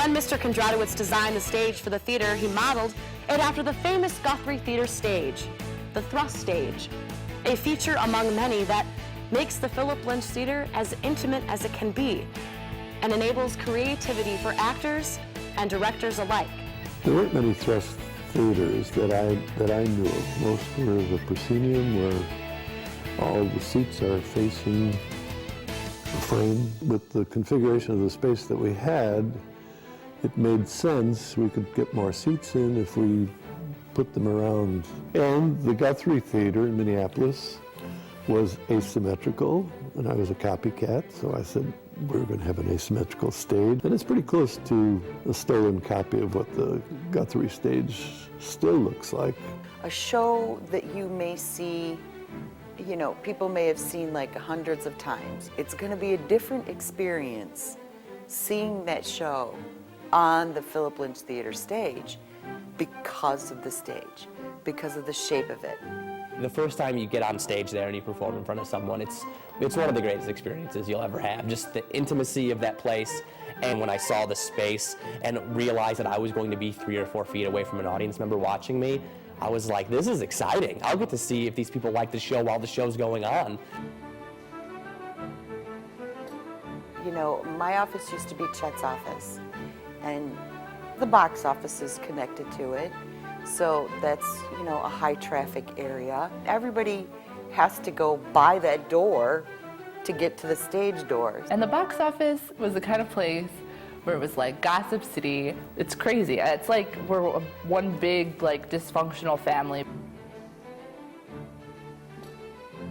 when Mr. Kondratowicz designed the stage for the theater, he modeled it after the famous Guthrie Theater stage, the thrust stage, a feature among many that makes the Philip Lynch Theater as intimate as it can be and enables creativity for actors and directors alike. There weren't many thrust theaters that I knew of. Most were the proscenium, where all the seats are facing the frame. With the configuration of the space that we had, it made sense. We could get more seats in if we put them around. And the Guthrie Theater in Minneapolis was asymmetrical, and I was a copycat, so I said, we're going to have an asymmetrical stage. And it's pretty close to a stolen copy of what the Guthrie Stage still looks like. A show that you may see, you know, people may have seen like hundreds of times. It's going to be a different experience seeing that show on the Philip Lynch Theater stage because of the stage, because of the shape of it. The first time you get on stage there and you perform in front of someone, it's one of the greatest experiences you'll ever have. Just the intimacy of that place, and when I saw the space and realized that I was going to be 3 or 4 feet away from an audience member watching me, I was like, this is exciting. I'll get to see if these people like the show while the show's going on. You know, my office used to be Chet's office, and the box office is connected to it. So that's, you know, a high traffic area. Everybody has to go by that door to get to the stage doors. And the box office was the kind of place where it was like Gossip City. It's crazy. It's like we're one big, like, dysfunctional family.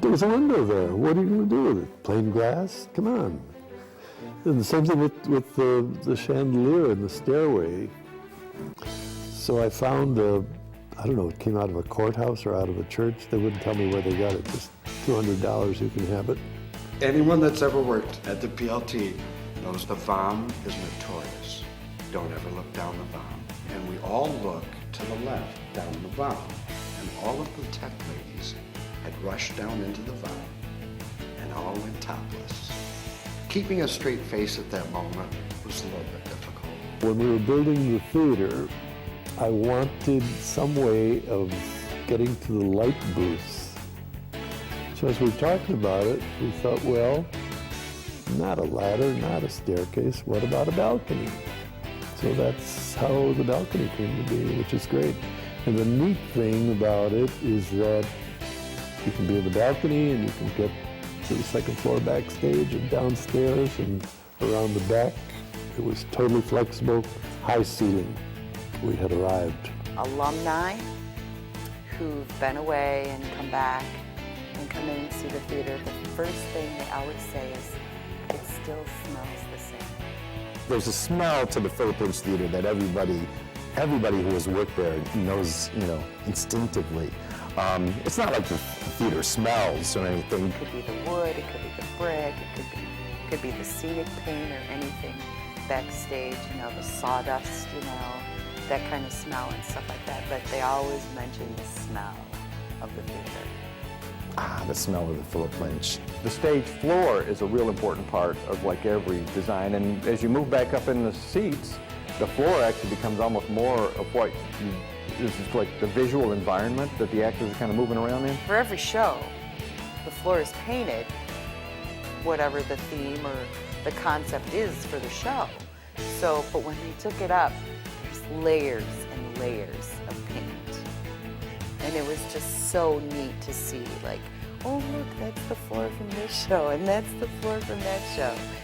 There was a window there. What are you going to do with it? Plain glass? Come on. And the same thing with the chandelier in the stairway. So I found, I don't know, it came out of a courthouse or out of a church. They wouldn't tell me where they got it. Just $200, you can have it. Anyone that's ever worked at the PLT knows the VOM is notorious. Don't ever look down the VOM. And we all look to the left down the VOM. And all of the tech ladies had rushed down into the VOM and all went topless. Keeping a straight face at that moment was a little bit difficult. When we were building the theater, I wanted some way of getting to the light booths. So as we were talking about it, we thought, well, not a ladder, not a staircase, what about a balcony? So that's how the balcony came to be, which is great. And the neat thing about it is that you can be in the balcony and you can get to the second floor backstage and downstairs and around the back. It was totally flexible, high ceiling. We had arrived. Alumni who've been away and come back and come in and see the theater, the first thing they always say is, it still smells the same. There's a smell to the Philip Lynch Theater that everybody who has worked there knows, you know, instinctively. It's not like the theater smells or anything. It could be the wood, it could be the brick, it could be the scenic paint or anything backstage, you know, the sawdust, you know, that kind of smell and stuff like that. But they always mention the smell of the theater. Ah, the smell of the Philip Lynch. The stage floor is a real important part of like every design, and as you move back up in the seats, the floor actually becomes almost more of what is like the visual environment that the actors are kind of moving around in. For every show, the floor is painted, whatever the theme or the concept is for the show. So, but when they took it up, there's layers and layers of paint. And it was just so neat to see, like, oh look, that's the floor from this show, and that's the floor from that show.